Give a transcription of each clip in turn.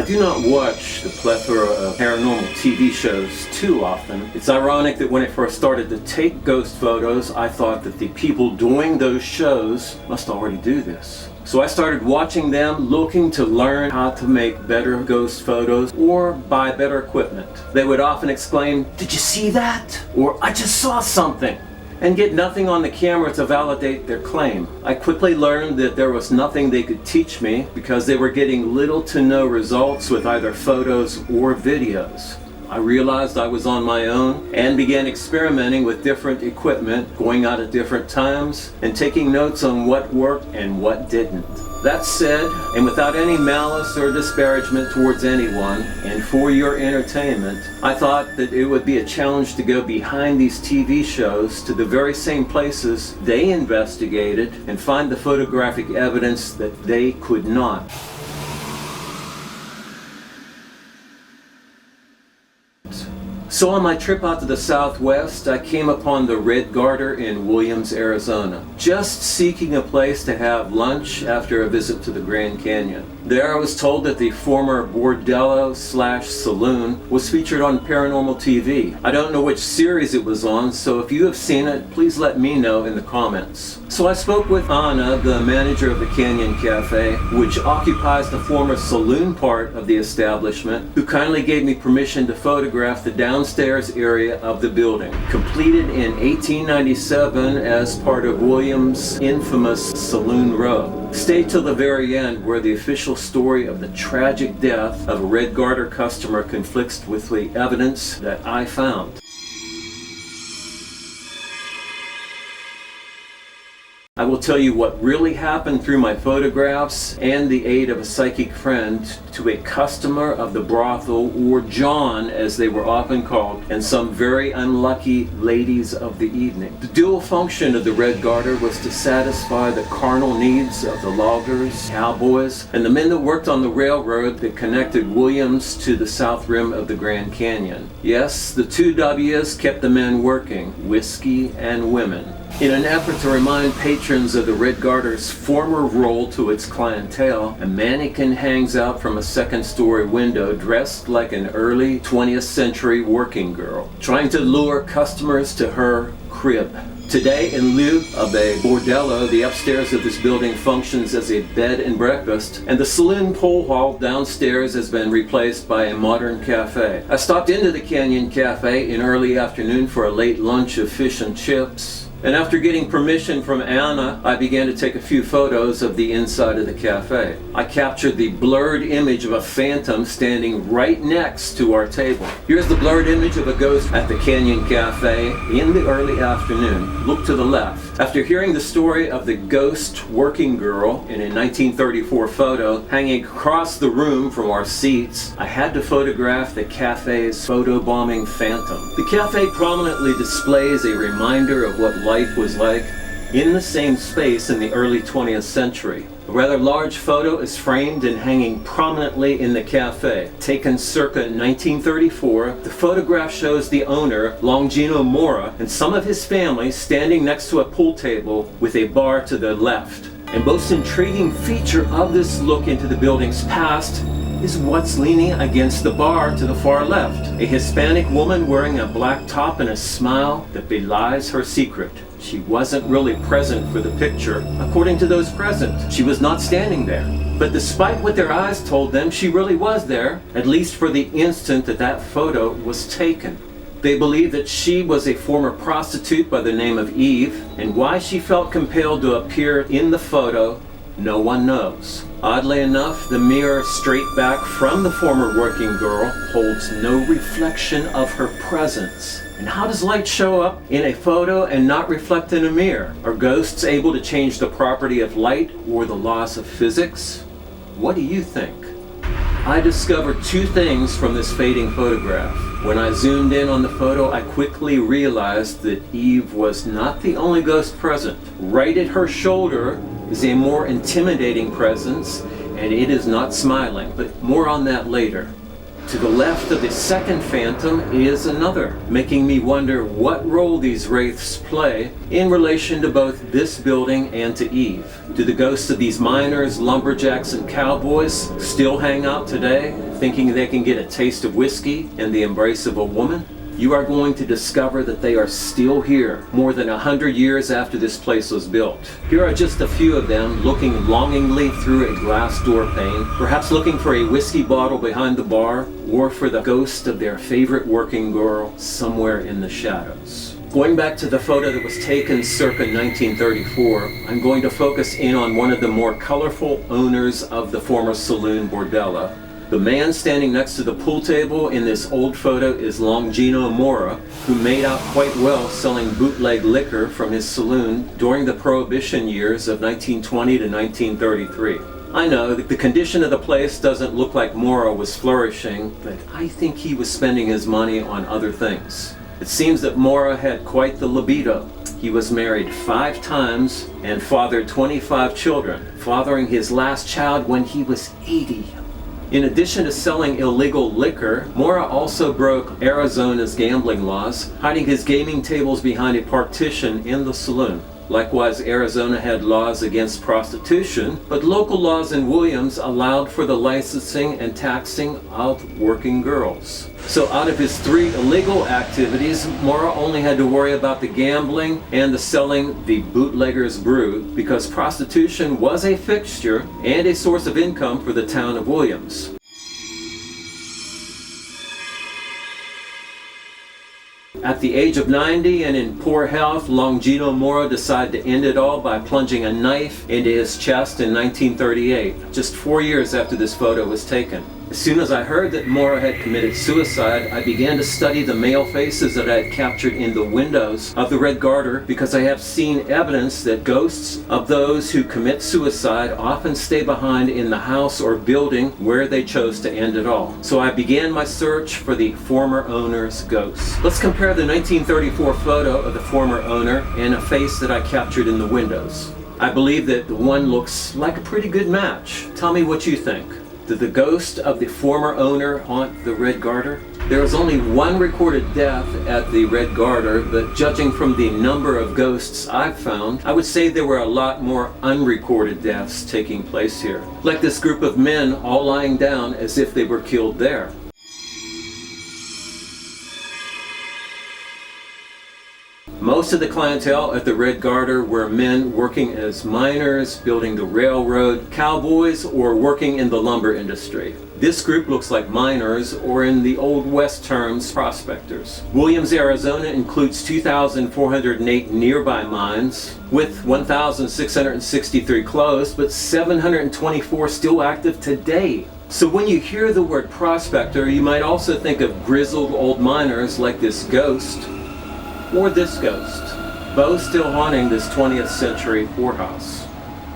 do not watch the plethora of paranormal TV shows too often. It's ironic that when I first started to take ghost photos, I thought that the people doing those shows must already do this. So I started watching them, looking to learn how to make better ghost photos or buy better equipment. They would often exclaim, "Did you see that?" Or "I just saw something," and get nothing on the camera to validate their claim. I quickly learned that there was nothing they could teach me because they were getting little to no results with either photos or videos. I realized I was on my own and began experimenting with different equipment, going out at different times, and taking notes on what worked and what didn't. That said, and without any malice or disparagement towards anyone, and for your entertainment, I thought that it would be a challenge to go behind these TV shows to the very same places they investigated and find the photographic evidence that they could not. So on my trip out to the Southwest, I came upon the Red Garter in Williams, Arizona, just seeking a place to have lunch after a visit to the Grand Canyon. There I was told that the former bordello/saloon was featured on Paranormal TV. I don't know which series it was on, so if you have seen it, please let me know in the comments. So I spoke with Anna, the manager of the Canyon Cafe, which occupies the former saloon part of the establishment, who kindly gave me permission to photograph the downstairs area of the building. Completed in 1897 as part of Williams' infamous Saloon Row. Stay till the very end, where the official story of the tragic death of a Red Garter customer conflicts with the evidence that I found. I will tell you what really happened through my photographs and the aid of a psychic friend to a customer of the brothel, or John as they were often called, and some very unlucky ladies of the evening. The dual function of the Red Garter was to satisfy the carnal needs of the loggers, cowboys, and the men that worked on the railroad that connected Williams to the south rim of the Grand Canyon. Yes, the two W's kept the men working: whiskey and women. In an effort to remind patrons of the Red Garter's former role to its clientele, a mannequin hangs out from a second-story window dressed like an early 20th century working girl, trying to lure customers to her crib. Today, in lieu of a bordello, the upstairs of this building functions as a bed and breakfast, and the saloon pool hall downstairs has been replaced by a modern cafe. I stopped into the Canyon Cafe in early afternoon for a late lunch of fish and chips. And after getting permission from Anna, I began to take a few photos of the inside of the cafe. I captured the blurred image of a phantom standing right next to our table. Here's the blurred image of a ghost at the Canyon Cafe in the early afternoon. Look to the left. After hearing the story of the ghost working girl in a 1934 photo hanging across the room from our seats, I had to photograph the cafe's photobombing phantom. The cafe prominently displays a reminder of what life was like in the same space in the early 20th century. A rather large photo is framed and hanging prominently in the cafe. Taken circa 1934, the photograph shows the owner, Longino Mora, and some of his family standing next to a pool table with a bar to the left. And most intriguing feature of this look into the building's past is what's leaning against the bar to the far left. A Hispanic woman wearing a black top and a smile that belies her secret. She wasn't really present for the picture. According to those present, she was not standing there. But despite what their eyes told them, she really was there, at least for the instant that that photo was taken. They believe that she was a former prostitute by the name of Eve, and why she felt compelled to appear in the photo, no one knows. Oddly enough, the mirror straight back from the former working girl holds no reflection of her presence. And how does light show up in a photo and not reflect in a mirror? Are ghosts able to change the property of light or the laws of physics? What do you think? I discovered two things from this fading photograph. When I zoomed in on the photo, I quickly realized that Eve was not the only ghost present. Right at her shoulder is a more intimidating presence, and it is not smiling, but more on that later. To the left of the second phantom is another, making me wonder what role these wraiths play in relation to both this building and to Eve. Do the ghosts of these miners, lumberjacks, and cowboys still hang out today? thinking they can get a taste of whiskey in the embrace of a woman, you are going to discover that they are still here, more than 100 years after this place was built. Here are just a few of them looking longingly through a glass door pane, perhaps looking for a whiskey bottle behind the bar, or for the ghost of their favorite working girl somewhere in the shadows. Going back to the photo that was taken circa 1934, I'm going to focus in on one of the more colorful owners of the former saloon Bordella. The man standing next to the pool table in this old photo is Longino Mora, who made out quite well selling bootleg liquor from his saloon during the Prohibition years of 1920 to 1933. I know that the condition of the place doesn't look like Mora was flourishing, but I think he was spending his money on other things. It seems that Mora had quite the libido. He was married 5 times and fathered 25 children, fathering his last child when he was 80. In addition to selling illegal liquor, Mora also broke Arizona's gambling laws, hiding his gaming tables behind a partition in the saloon. Likewise, Arizona had laws against prostitution, but local laws in Williams allowed for the licensing and taxing of working girls. So out of his 3 illegal activities, Mora only had to worry about the gambling and the selling the bootlegger's brew, because prostitution was a fixture and a source of income for the town of Williams. At the age of 90 and in poor health, Longino Mora decided to end it all by plunging a knife into his chest in 1938, just 4 years after this photo was taken. As soon as I heard that Mora had committed suicide, I began to study the male faces that I had captured in the windows of the Red Garter, because I have seen evidence that ghosts of those who commit suicide often stay behind in the house or building where they chose to end it all. So I began my search for the former owner's ghost. Let's compare the 1934 photo of the former owner and a face that I captured in the windows. I believe that the one looks like a pretty good match. Tell me what you think. Did the ghost of the former owner haunt the Red Garter? There is only 1 recorded death at the Red Garter, but judging from the number of ghosts I've found, I would say there were a lot more unrecorded deaths taking place here. Like this group of men all lying down as if they were killed there. Most of the clientele at the Red Garter were men working as miners, building the railroad, cowboys, or working in the lumber industry. This group looks like miners, or in the Old West terms, prospectors. Williams, Arizona includes 2,408 nearby mines, with 1,663 closed, but 724 still active today. So when you hear the word prospector, you might also think of grizzled old miners like this ghost, or this ghost, both still haunting this 20th century whorehouse.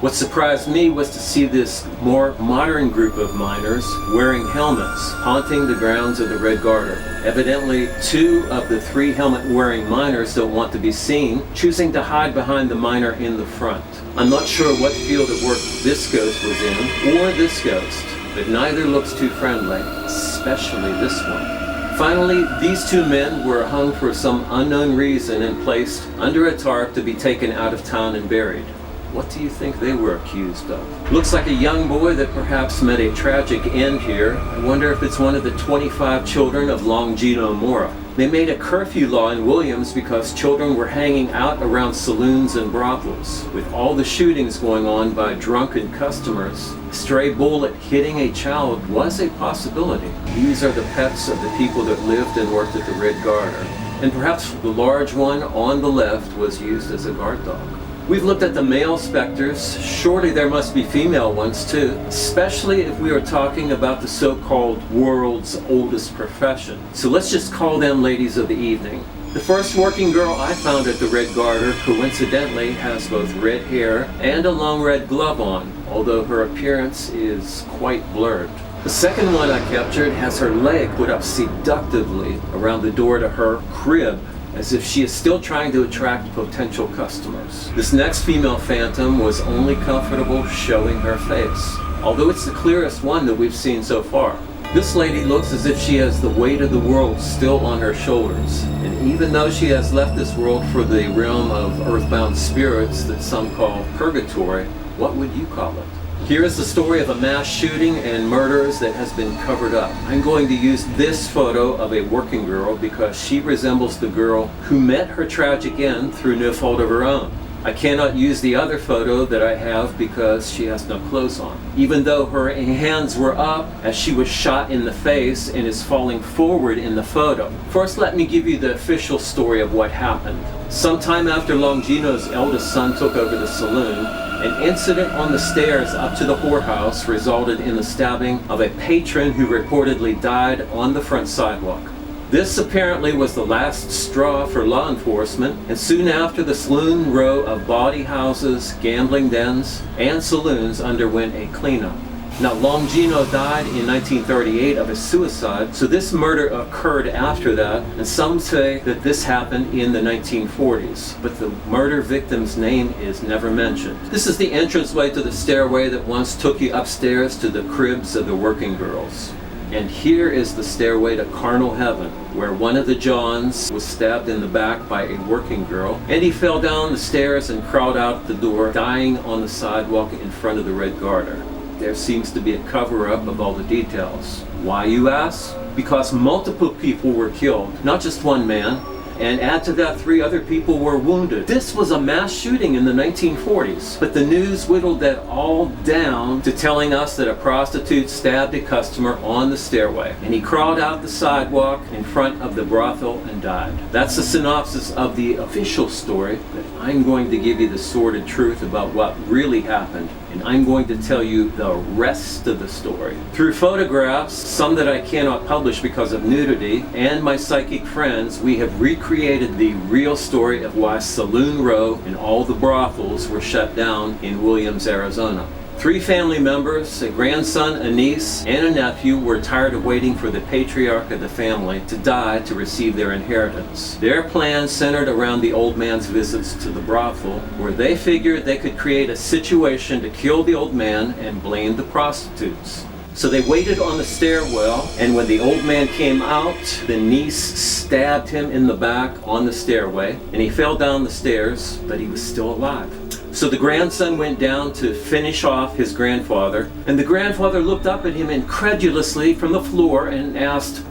What surprised me was to see this more modern group of miners wearing helmets, haunting the grounds of the Red Garter. Evidently, 2 of the 3 helmet-wearing miners don't want to be seen, choosing to hide behind the miner in the front. I'm not sure what field of work this ghost was in, or this ghost, but neither looks too friendly, especially this one. Finally, these 2 men were hung for some unknown reason and placed under a tarp to be taken out of town and buried. What do you think they were accused of? Looks like a young boy that perhaps met a tragic end here. I wonder if it's one of the 25 children of Longino Mora. They made a curfew law in Williams because children were hanging out around saloons and brothels. With all the shootings going on by drunken customers, a stray bullet hitting a child was a possibility. These are the pets of the people that lived and worked at the Red Garter. And perhaps the large one on the left was used as a guard dog. We've looked at the male specters. Surely there must be female ones too, especially if we are talking about the so-called world's oldest profession. So let's just call them ladies of the evening. The first working girl I found at the Red Garter coincidentally has both red hair and a long red glove on, although her appearance is quite blurred. The second one I captured has her leg put up seductively around the door to her crib, as if she is still trying to attract potential customers. This next female phantom was only comfortable showing her face, although it's the clearest one that we've seen so far. This lady looks as if she has the weight of the world still on her shoulders, and even though she has left this world for the realm of earthbound spirits that some call purgatory, what would you call it? Here is the story of a mass shooting and murders that has been covered up. I'm going to use this photo of a working girl because she resembles the girl who met her tragic end through no fault of her own. I cannot use the other photo that I have because she has no clothes on, even though her hands were up as she was shot in the face and is falling forward in the photo. First, let me give you the official story of what happened. Sometime after Longino's eldest son took over the saloon, an incident on the stairs up to the whorehouse resulted in the stabbing of a patron who reportedly died on the front sidewalk. This apparently was the last straw for law enforcement, and soon after, the saloon row of bawdy houses, gambling dens, and saloons underwent a cleanup. Now, Longino died in 1938 of a suicide, so this murder occurred after that, and some say that this happened in the 1940s, but the murder victim's name is never mentioned. This is the entranceway to the stairway that once took you upstairs to the cribs of the working girls. And here is the stairway to carnal heaven, where one of the Johns was stabbed in the back by a working girl, and he fell down the stairs and crawled out the door, dying on the sidewalk in front of the Red Garter. There seems to be a cover-up of all the details. Why, you ask? Because multiple people were killed, not just one man, and add to that 3 other people were wounded. This was a mass shooting in the 1940s, but the news whittled that all down to telling us that a prostitute stabbed a customer on the stairway, and he crawled out the sidewalk in front of the brothel and died. That's the synopsis of the official story, but I'm going to give you the sordid truth about what really happened, and I'm going to tell you the rest of the story. Through photographs, some that I cannot publish because of nudity, and my psychic friends, we have recreated the real story of why Saloon Row and all the brothels were shut down in Williams, Arizona. 3 family members, a grandson, a niece, and a nephew, were tired of waiting for the patriarch of the family to die to receive their inheritance. Their plan centered around the old man's visits to the brothel, where they figured they could create a situation to kill the old man and blame the prostitutes. So they waited on the stairwell, and when the old man came out, the niece stabbed him in the back on the stairway, and he fell down the stairs, but he was still alive. So the grandson went down to finish off his grandfather, and the grandfather looked up at him incredulously from the floor and asked,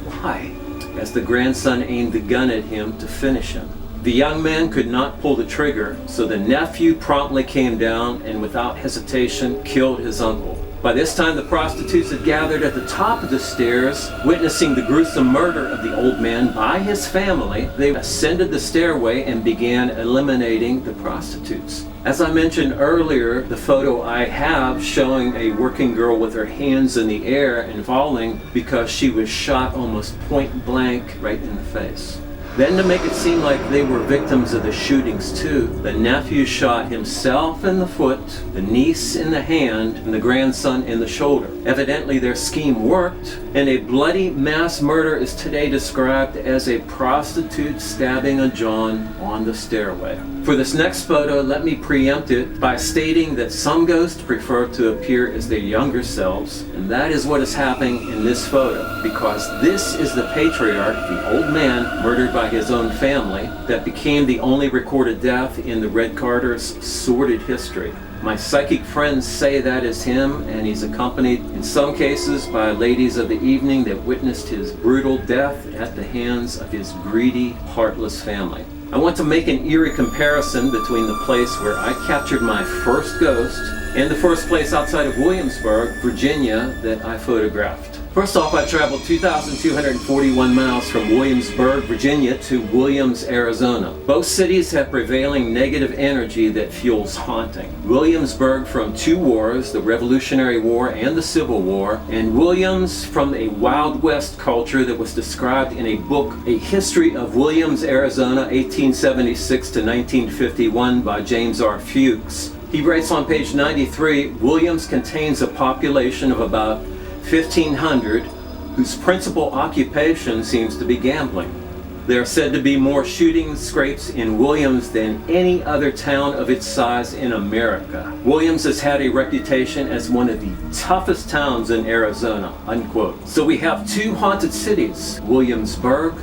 "Why?" as the grandson aimed the gun at him to finish him. The young man could not pull the trigger, so the nephew promptly came down and without hesitation killed his uncle. By this time, the prostitutes had gathered at the top of the stairs, witnessing the gruesome murder of the old man by his family. They ascended the stairway and began eliminating the prostitutes. As I mentioned earlier, the photo I have showing a working girl with her hands in the air and falling because she was shot almost point blank right in the face. Then, to make it seem like they were victims of the shootings too, the nephew shot himself in the foot, the niece in the hand, and the grandson in the shoulder. Evidently their scheme worked, and a bloody mass murder is today described as a prostitute stabbing a John on the stairway. For this next photo, let me preempt it by stating that some ghosts prefer to appear as their younger selves, and that is what is happening in this photo, because this is the patriarch, the old man murdered by his own family, that became the only recorded death in the Red Garter's sordid history. My psychic friends say that is him, and he's accompanied in some cases by ladies of the evening that witnessed his brutal death at the hands of his greedy, heartless family. I want to make an eerie comparison between the place where I captured my first ghost and the first place outside of Williamsburg, Virginia, that I photographed. First off, I traveled 2,241 miles from Williamsburg, Virginia to Williams, Arizona. Both cities have prevailing negative energy that fuels haunting. Williamsburg from 2 wars, the Revolutionary War and the Civil War, and Williams from a Wild West culture that was described in a book, A History of Williams, Arizona, 1876 to 1951 by James R. Fuchs. He writes on page 93, Williams contains a population of about 1,500 whose principal occupation seems to be gambling. There are said to be more shooting scrapes in Williams than any other town of its size in America. Williams has had a reputation as one of the toughest towns in Arizona, unquote. So we have 2 haunted cities, Williamsburg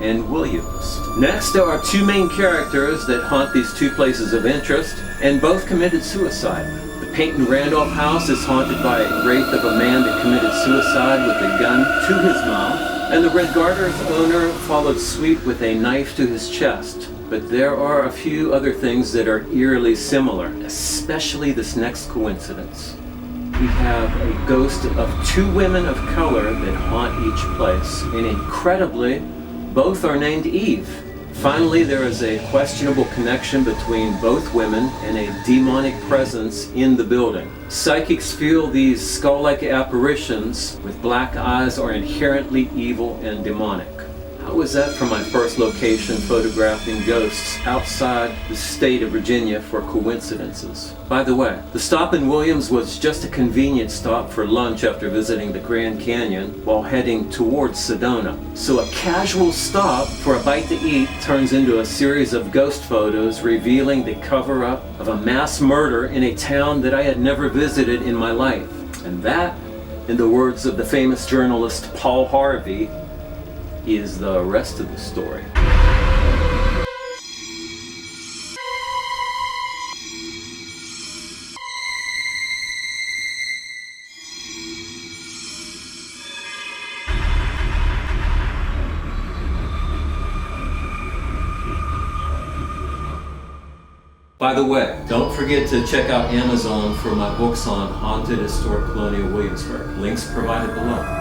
and Williams. Next, there are 2 main characters that haunt these 2 places of interest, and both committed suicide. The Peyton Randolph House is haunted by a wraith of a man that committed suicide with a gun to his mouth. And the Red Garter's owner followed suit with a knife to his chest. But there are a few other things that are eerily similar, especially this next coincidence. We have a ghost of two women of color that haunt each place, and incredibly, both are named Eve. Finally, there is a questionable connection between both women and a demonic presence in the building. Psychics feel these skull-like apparitions with black eyes are inherently evil and demonic. How was that for my first location photographing ghosts outside the state of Virginia for coincidences? By the way, the stop in Williams was just a convenient stop for lunch after visiting the Grand Canyon while heading towards Sedona. So a casual stop for a bite to eat turns into a series of ghost photos revealing the cover-up of a mass murder in a town that I had never visited in my life. And that, in the words of the famous journalist Paul Harvey, is the rest of the story. By the way, don't forget to check out Amazon for my books on haunted historic colonial Williamsburg. Links provided below.